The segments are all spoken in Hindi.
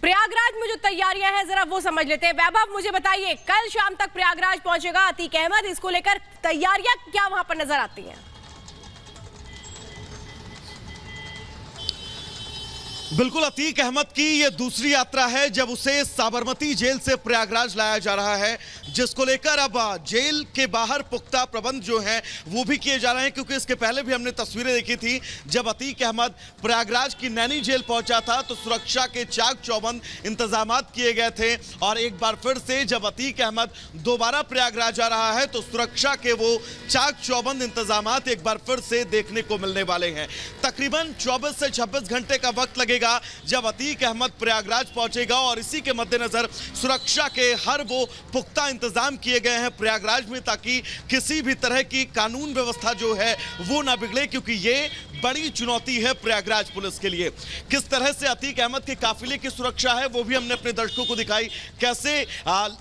प्रयागराज में जो तैयारियां हैं जरा वो समझ लेते हैं। वैभव, मुझे बताइए, कल शाम तक प्रयागराज पहुंचेगा अतीक अहमद, इसको लेकर तैयारियां क्या वहां पर नजर आती हैं? बिल्कुल, अतीक अहमद की ये दूसरी यात्रा है जब उसे साबरमती जेल से प्रयागराज लाया जा रहा है, जिसको लेकर अब जेल के बाहर पुख्ता प्रबंध जो हैं वो भी किए जा रहे हैं। क्योंकि इसके पहले भी हमने तस्वीरें देखी थी, जब अतीक अहमद प्रयागराज की नैनी जेल पहुंचा था तो सुरक्षा के चाक चौबंद इंतजामात किए गए थे। और एक बार फिर से जब अतीक अहमद दोबारा प्रयागराज आ रहा है तो सुरक्षा के वो चाक चौबंद इंतजामात एक बार फिर से देखने को मिलने वाले हैं। तकरीबन 24 से 26 घंटे का वक्त लगेगा जब अतीक अहमद प्रयागराज पहुंचेगा, और इसी के मद्देनजर सुरक्षा के हर वो पुख्ता इंतजाम किए गए हैं प्रयागराज में, ताकि किसी भी तरह की कानून व्यवस्था जो है वो ना बिगड़े। क्योंकि ये बड़ी चुनौती है प्रयागराज पुलिस के लिए। किस तरह से अतीक अहमद के काफिले की सुरक्षा है वो भी हमने अपने दर्शकों को दिखाई, कैसे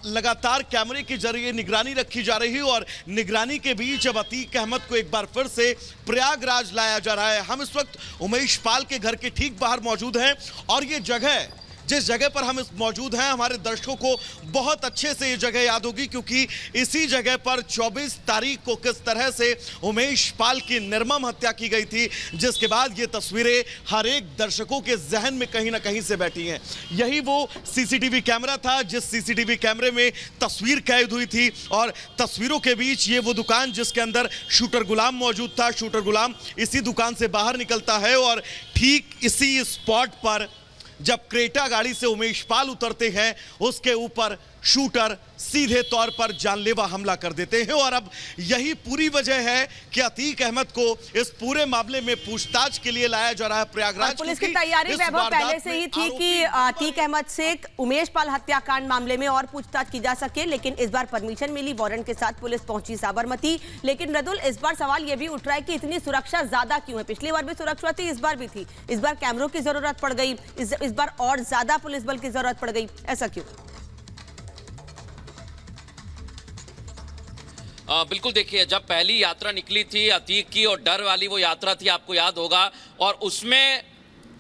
लगातार कैमरे के जरिए निगरानी रखी जा रही है, और निगरानी के बीच अब अतीक अहमद को एक बार फिर से प्रयागराज लाया जा रहा है। हम इस वक्त उमेश पाल के घर के ठीक बाहर मौजूद हैं, और ये जगह, जिस जगह पर हम मौजूद हैं, हमारे दर्शकों को बहुत अच्छे से ये जगह याद होगी, क्योंकि इसी जगह पर 24 तारीख को किस तरह से उमेश पाल की निर्मम हत्या की गई थी, जिसके बाद ये तस्वीरें हर एक दर्शकों के जहन में कहीं ना कहीं से बैठी हैं। यही वो सीसीटीवी कैमरा था जिस सीसीटीवी कैमरे में तस्वीर कैद हुई थी, और तस्वीरों के बीच ये वो दुकान जिसके अंदर शूटर गुलाम मौजूद था। शूटर गुलाम इसी दुकान से बाहर निकलता है, और ठीक इसी स्पॉट पर जब क्रेटा गाड़ी से उमेश पाल उतरते हैं, उसके ऊपर शूटर सीधे तौर पर जानलेवा हमला कर देते हैं। और अब यही पूरी वजह है कि अतीक अहमद को इस पूरे मामले में पूछताछ के लिए लाया जा रहा है प्रयागराज। पुलिस की तैयारी वैभव पहले से ही थी कि अतीक अहमद से उमेश पाल हत्याकांड मामले में और पूछताछ की जा सके, लेकिन इस बार परमिशन मिली, वारंट के साथ पुलिस पहुंची साबरमती। लेकिन रदुल, इस बार सवाल यह भी उठ रहा है कि इतनी सुरक्षा ज्यादा क्यों है? पिछली बार भी सुरक्षा थी, इस बार भी थी, इस बार कैमरों की जरूरत पड़ गई, इस बार और ज्यादा पुलिस बल की जरूरत पड़ गई, ऐसा क्यों? बिल्कुल, देखिए, जब पहली यात्रा निकली थी अतीक की, और डर वाली वो यात्रा थी, आपको याद होगा, और उसमें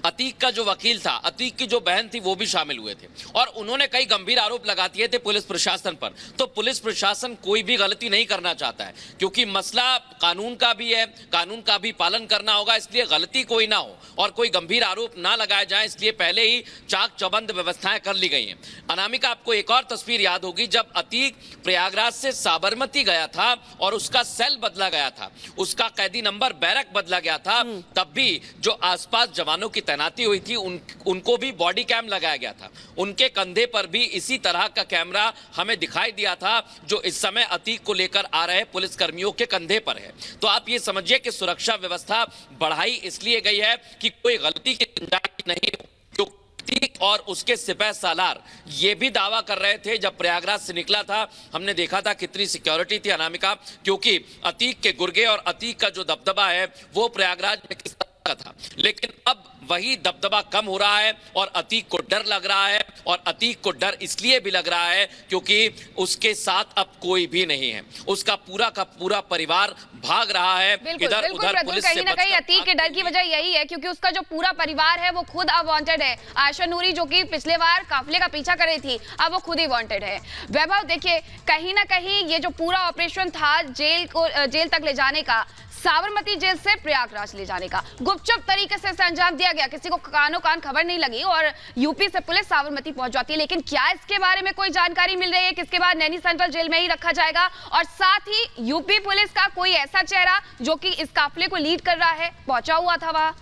अतीक का जो वकील था, अतीक की जो बहन थी, वो भी शामिल हुए थे, और उन्होंने कई गंभीर आरोप लगा दिए थे पुलिस प्रशासन पर। तो पुलिस प्रशासन कोई भी गलती नहीं करना चाहता है, क्योंकि मसला कानून का भी है, कानून का भी पालन करना होगा, इसलिए गलती कोई ना हो और कोई गंभीर आरोप ना लगाए जाए, इसलिए पहले ही चाक चौबंद व्यवस्थाएं कर ली गई हैं। अनामिका, आपको एक और तस्वीर याद होगी, जब अतीक प्रयागराज से साबरमती गया था और उसका सेल बदला गया था, उसका कैदी नंबर बैरक बदला गया था, तब भी जो आसपास जवानों की तैनाती हुई थी उनको भी बॉडी कैम लगाया गया था। उनके कंधे पर भी इसी तरह का कैमरा हमें दिखाई दिया था, जो इस समय अतीक को लेकर आ रहे पुलिस कर्मियों के कंधे पर है। तो आप ये समझिए कि सुरक्षा व्यवस्था बढ़ाई इसलिए गई है कि कोई गलती की गुंजाइश नहीं हो। और उसके सिपह सालार ये भी दावा कर रहे थे, जब प्रयागराज से निकला था हमने देखा था कितनी सिक्योरिटी थी अनामिका, क्योंकि अतीक के गुर्गे और अतीक का जो दबदबा है वो प्रयागराज में किस तरह का था। लेकिन अब वही दबदबा कम हो रहा है और अतीक को डर लग रहा है, और अतीक को डर इसलिए भी लग रहा है क्योंकि उसके साथ अब कोई भी नहीं है, उसका पूरा का पूरा परिवार भाग रहा है इधर उधर पुलिस से। कहीं ना कहीं अतीक के डर की वजह यही है क्योंकि उसका जो पूरा परिवार है वो खुद अब वांटेड है। आयशा नूरी, जो कि पिछले बार काफिले का पीछा कर रही थी, अब वो खुद ही वांटेड है। वैभव, देखिए, कहीं ना कहीं ये जो पूरा ऑपरेशन था जेल तक ले जाने का, साबरमती जेल से प्रयागराज ले जाने का, गुपचुप तरीके से अंजाम दिया गया, किसी को कानो कान खबर नहीं लगी, और यूपी से पुलिस साबरमती पहुंच जाती है। लेकिन क्या इसके बारे में कोई जानकारी मिल रही है कि इसके बाद नैनी सेंट्रल जेल में ही रखा जाएगा? और साथ ही यूपी पुलिस का कोई ऐसा चेहरा जो कि इस काफिले को लीड कर रहा है, पहुंचा हुआ था वहां?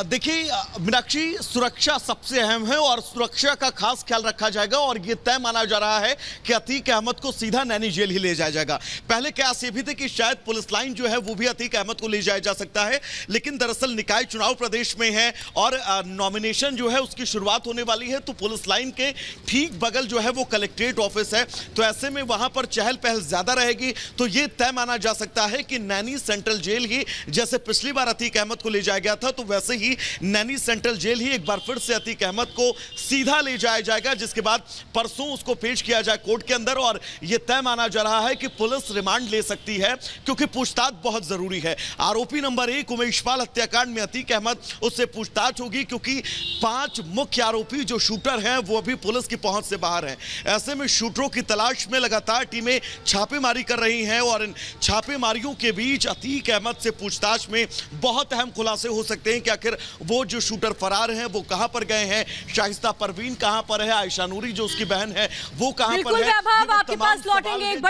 देखिए मीनाक्षी, सुरक्षा सबसे अहम है और सुरक्षा का खास ख्याल रखा जाएगा, और ये तय माना जा रहा है कि अतीक अहमद को सीधा नैनी जेल ही ले जाया जाएगा। पहले कयास ये भी थे कि शायद पुलिस लाइन जो है वो भी अतीक अहमद को ले जाया जा सकता है, लेकिन दरअसल निकाय चुनाव प्रदेश में है और नॉमिनेशन जो है उसकी शुरुआत होने वाली है, तो पुलिस लाइन के ठीक बगल जो है वो कलेक्ट्रेट ऑफिस है, तो ऐसे में वहां पर चहल पहल ज्यादा रहेगी। तो ये तय माना जा सकता है कि नैनी सेंट्रल जेल ही, जैसे पिछली बार अतीक अहमद को ले जाया गया था, तो वैसे ही नैनी सेंट्रल जेल ही एक बार फिर से अतीक अहमद को सीधा ले जाया जाएगा, जिसके बाद परसों उसको पेश किया जाए कोर्ट के अंदर। और यह तय माना जा रहा है कि पुलिस रिमांड ले सकती है, क्योंकि पूछताछ बहुत जरूरी है। आरोपी नंबर 1 उमेशपाल हत्याकांड में अतीक अहमद, उससे पूछताछ होगी, क्योंकि 5 मुख्य आरोपी जो शूटर हैं वो अभी पुलिस की पहुंच से बाहर हैं। ऐसे में शूटरों की तलाश में लगातार टीमें छापेमारी कर रही हैं, और इन छापेमारियों के बीच अतीक अहमद से पूछताछ में बहुत अहम खुलासे हो सकते हैं कि आखिर वो जो शूटर फरार हैं वो कहां पर गए हैं, शाइस्ता परवीन कहां पर है, आयशा नूरी जो उसकी बहन है वो कहां पर है। बिल्कुल वैभव, आपके पास लौटेंगे।